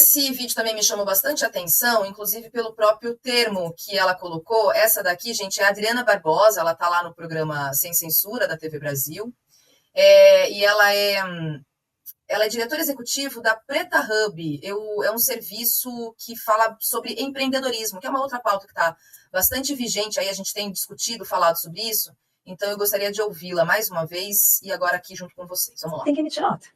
esse vídeo também me chamou bastante atenção, inclusive pelo próprio termo que ela colocou. Essa daqui, gente, é a Adriana Barbosa, ela está lá no programa Sem Censura, da TV Brasil, e ela é diretora executiva da Preta Hub. É um serviço que fala sobre empreendedorismo, que é uma outra pauta que está bastante vigente, aí a gente tem discutido, falado sobre isso, então eu gostaria de ouvi-la mais uma vez, e agora aqui junto com vocês. Vamos lá. Tem que emitir nota.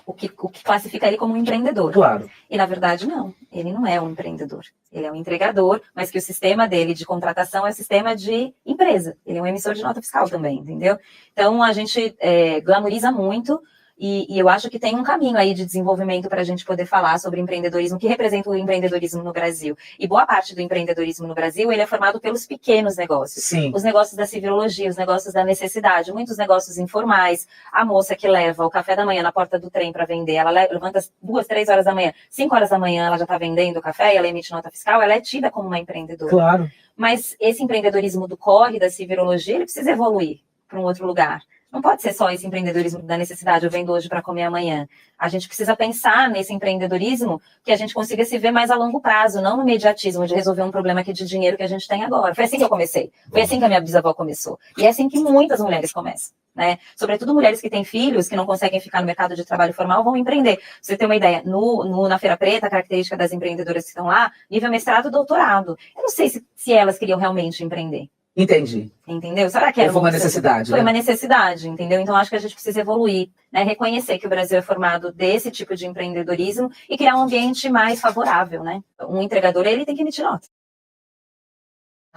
O que classifica ele como um empreendedor. Claro. E, na verdade, não. Ele não é um empreendedor. Ele é um entregador, mas que o sistema dele de contratação é o sistema de empresa. Ele é um emissor de nota fiscal também, entendeu? Então, a gente glamoriza muito e eu acho que tem um caminho aí de desenvolvimento para a gente poder falar sobre empreendedorismo, que representa o empreendedorismo no Brasil. E boa parte do empreendedorismo no Brasil, ele é formado pelos pequenos negócios. Sim. Os negócios da civilologia, os negócios da necessidade, muitos negócios informais. A moça que leva o café da manhã na porta do trem para vender, ela levanta às 2, 3 horas da manhã, 5 horas da manhã ela já está vendendo o café e ela emite nota fiscal, ela é tida como uma empreendedora. Claro. Mas esse empreendedorismo do corre, da civilologia, ele precisa evoluir para um outro lugar. Não pode ser só esse empreendedorismo da necessidade, eu vendo hoje para comer amanhã. A gente precisa pensar nesse empreendedorismo que a gente consiga se ver mais a longo prazo, não no imediatismo de resolver um problema aqui de dinheiro que a gente tem agora. Foi assim que eu comecei, foi assim que a minha bisavó começou. E é assim que muitas mulheres começam, né? Sobretudo mulheres que têm filhos, que não conseguem ficar no mercado de trabalho formal, vão empreender. Pra você ter uma ideia, na Feira Preta, a característica das empreendedoras que estão lá, nível mestrado, doutorado. Eu não sei se elas queriam realmente empreender. Entendi. Entendeu? Será que era foi uma necessidade? Foi uma necessidade, entendeu? Então, acho que a gente precisa evoluir, né? Reconhecer que o Brasil é formado desse tipo de empreendedorismo e criar um ambiente mais favorável, né? Um entregador, ele tem que emitir nota.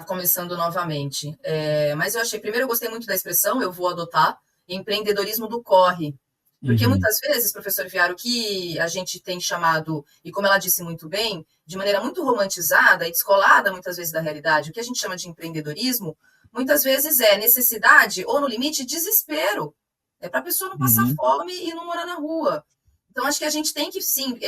Começando novamente. Mas eu achei, primeiro eu gostei muito da expressão, eu vou adotar, empreendedorismo do corre. Porque muitas vezes, professor Viaro, o que a gente tem chamado, e como ela disse muito bem, de maneira muito romantizada e descolada muitas vezes da realidade, o que a gente chama de empreendedorismo, muitas vezes é necessidade ou, no limite, desespero. É para a pessoa não passar fome e não morar na rua. Então, acho que a gente tem que, sim,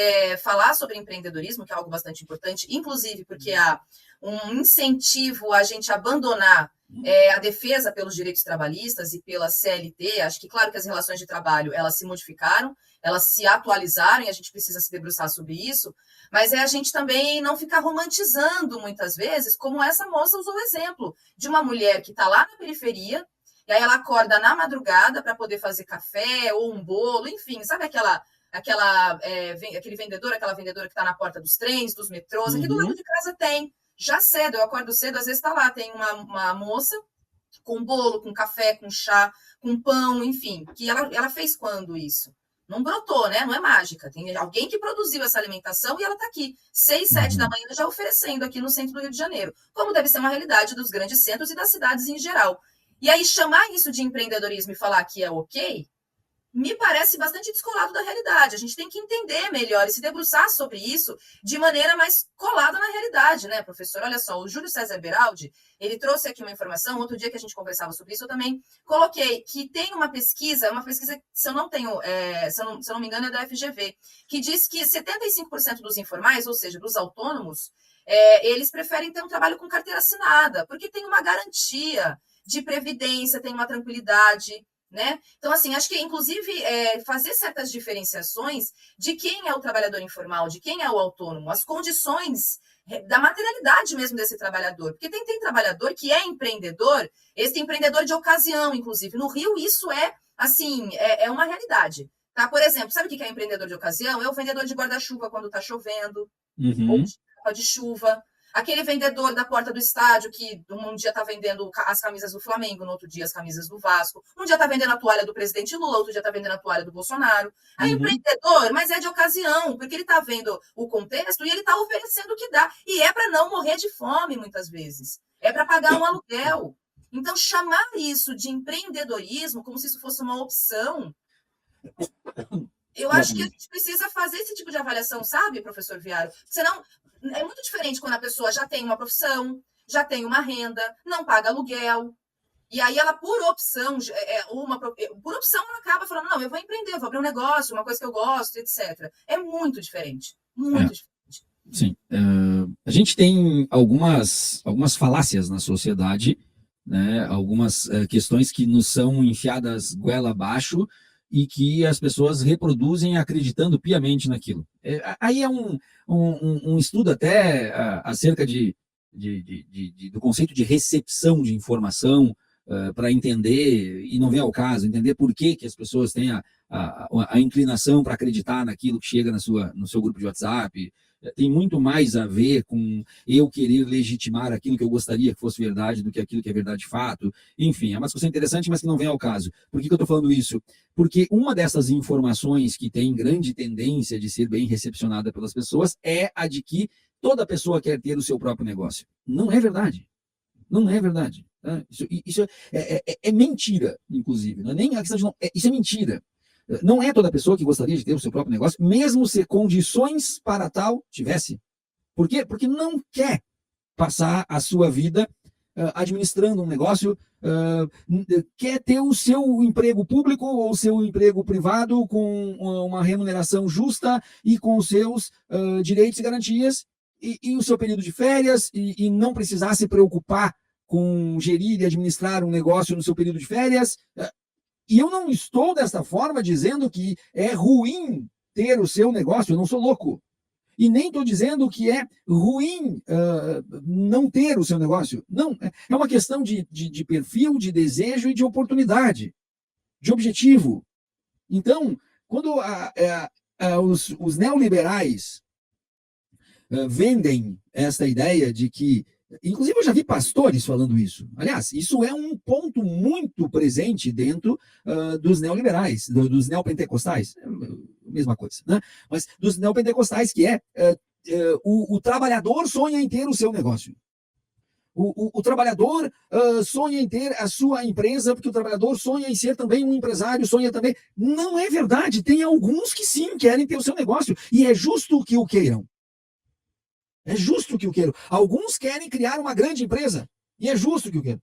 falar sobre empreendedorismo, que é algo bastante importante, inclusive porque há um incentivo a gente abandonar a defesa pelos direitos trabalhistas e pela CLT. Acho que, claro, que as relações de trabalho, elas se modificaram, elas se atualizaram e a gente precisa se debruçar sobre isso, mas a gente também não ficar romantizando, muitas vezes, como essa moça usou o exemplo de uma mulher que está lá na periferia, e aí ela acorda na madrugada para poder fazer café ou um bolo, enfim, sabe aquele vendedor, aquela vendedora que está na porta dos trens, dos metrôs, aqui do lado de casa tem. Já cedo, eu acordo cedo, às vezes está lá, tem uma moça com bolo, com café, com chá, com pão, enfim, que ela fez quando isso? Não brotou, né? Não é mágica. Tem alguém que produziu essa alimentação e ela está aqui, 6, 7 da manhã, já oferecendo aqui no centro do Rio de Janeiro, como deve ser uma realidade dos grandes centros e das cidades em geral. E aí chamar isso de empreendedorismo e falar que é ok, me parece bastante descolado da realidade. A gente tem que entender melhor e se debruçar sobre isso de maneira mais colada na realidade, né, professor? Olha só, o Júlio César Beraldi, ele trouxe aqui uma informação, outro dia que a gente conversava sobre isso, eu também coloquei que tem uma pesquisa, se eu não me engano, é da FGV, que diz que 75% dos informais, ou seja, dos autônomos, eles preferem ter um trabalho com carteira assinada, porque tem uma garantia de previdência, tem uma tranquilidade, né? Então, assim, acho que, inclusive, fazer certas diferenciações de quem é o trabalhador informal, de quem é o autônomo, as condições da materialidade mesmo desse trabalhador. Porque tem trabalhador que é empreendedor, esse empreendedor de ocasião, inclusive. No Rio, isso é uma realidade. Tá? Por exemplo, sabe o que é empreendedor de ocasião? É o vendedor de guarda-chuva quando está chovendo, ou de roupa de chuva. Aquele vendedor da porta do estádio que um dia está vendendo as camisas do Flamengo, no outro dia as camisas do Vasco, um dia está vendendo a toalha do presidente Lula, outro dia está vendendo a toalha do Bolsonaro. É empreendedor, mas é de ocasião, porque ele está vendo o contexto e ele está oferecendo o que dá. E é para não morrer de fome, muitas vezes. É para pagar um aluguel. Então, chamar isso de empreendedorismo como se isso fosse uma opção, eu acho que a gente precisa fazer esse tipo de avaliação, sabe, professor Viaro? Senão, é muito diferente quando a pessoa já tem uma profissão, já tem uma renda, não paga aluguel, e aí ela, por opção, ela acaba falando, não, eu vou empreender, eu vou abrir um negócio, uma coisa que eu gosto, etc. É muito diferente, muito diferente. Sim. A gente tem algumas falácias na sociedade, né? Algumas questões que nos são enfiadas goela abaixo, e que as pessoas reproduzem acreditando piamente naquilo. Aí é um estudo até acerca do conceito de recepção de informação, para entender, e não vem ao caso, entender por que as pessoas têm a inclinação para acreditar naquilo que chega no seu grupo de WhatsApp. Tem muito mais a ver com eu querer legitimar aquilo que eu gostaria que fosse verdade do que aquilo que é verdade de fato. Enfim, é uma discussão interessante, mas que não vem ao caso. Por que eu estou falando isso? Porque uma dessas informações que tem grande tendência de ser bem recepcionada pelas pessoas é a de que toda pessoa quer ter o seu próprio negócio. Não é verdade. Não é verdade. Isso é mentira, inclusive. Não é nem a questão de não. Isso é mentira. Não é toda pessoa que gostaria de ter o seu próprio negócio, mesmo se condições para tal tivesse. Por quê? Porque não quer passar a sua vida administrando um negócio, quer ter o seu emprego público ou o seu emprego privado com uma remuneração justa e com os seus direitos e garantias e o seu período de férias e não precisar se preocupar com gerir e administrar um negócio no seu período de férias. E eu não estou desta forma dizendo que é ruim ter o seu negócio, eu não sou louco. E nem estou dizendo que é ruim não ter o seu negócio. Não, é uma questão de perfil, de desejo e de oportunidade, de objetivo. Então, quando os neoliberais vendem esta ideia de que, inclusive eu já vi pastores falando isso. Aliás, isso é um ponto muito presente dentro dos neoliberais, dos neopentecostais, mesma coisa, né? Mas dos neopentecostais, que o trabalhador sonha em ter o seu negócio. O trabalhador sonha em ter a sua empresa, porque o trabalhador sonha em ser também um empresário, sonha também. Não é verdade, tem alguns que sim querem ter o seu negócio, e é justo que o queiram. É justo que o queiram. Alguns querem criar uma grande empresa. E é justo que o queiram.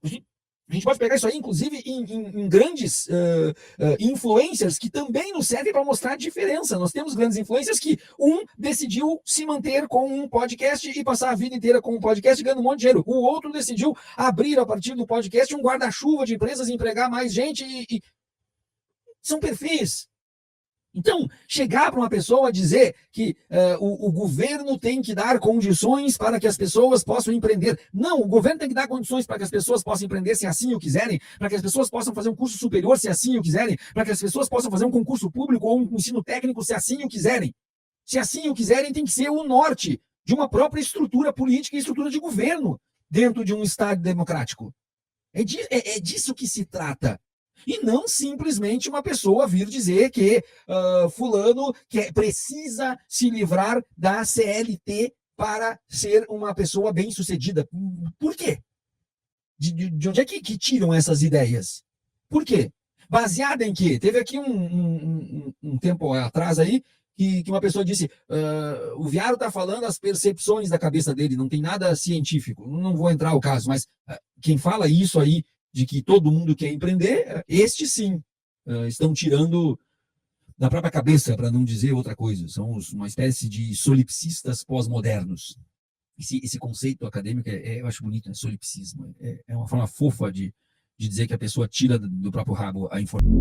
A gente pode pegar isso aí, inclusive, em grandes influencers que também nos servem para mostrar a diferença. Nós temos grandes influencers que decidiu se manter com um podcast e passar a vida inteira com um podcast ganhando um monte de dinheiro. O outro decidiu abrir, a partir do podcast, um guarda-chuva de empresas e empregar mais gente. São perfis. Então, chegar para uma pessoa dizer que o governo tem que dar condições para que as pessoas possam empreender. Não, o governo tem que dar condições para que as pessoas possam empreender se assim o quiserem, para que as pessoas possam fazer um curso superior se assim o quiserem, para que as pessoas possam fazer um concurso público ou um ensino técnico se assim o quiserem. Se assim o quiserem, tem que ser o norte de uma própria estrutura política e estrutura de governo dentro de um Estado democrático. É disso que se trata. E não simplesmente uma pessoa vir dizer que fulano precisa se livrar da CLT para ser uma pessoa bem-sucedida. Por quê? De onde é que tiram essas ideias? Por quê? Baseada em quê? Teve aqui um tempo atrás aí que uma pessoa disse, o Viaro está falando as percepções da cabeça dele, não tem nada científico. Não vou entrar no caso, mas quem fala isso aí, de que todo mundo quer empreender, estes sim estão tirando da própria cabeça, para não dizer outra coisa. São uma espécie de solipsistas pós-modernos. Esse conceito acadêmico eu acho bonito, né? Solipsismo. É uma forma fofa de dizer que a pessoa tira do próprio rabo a informação.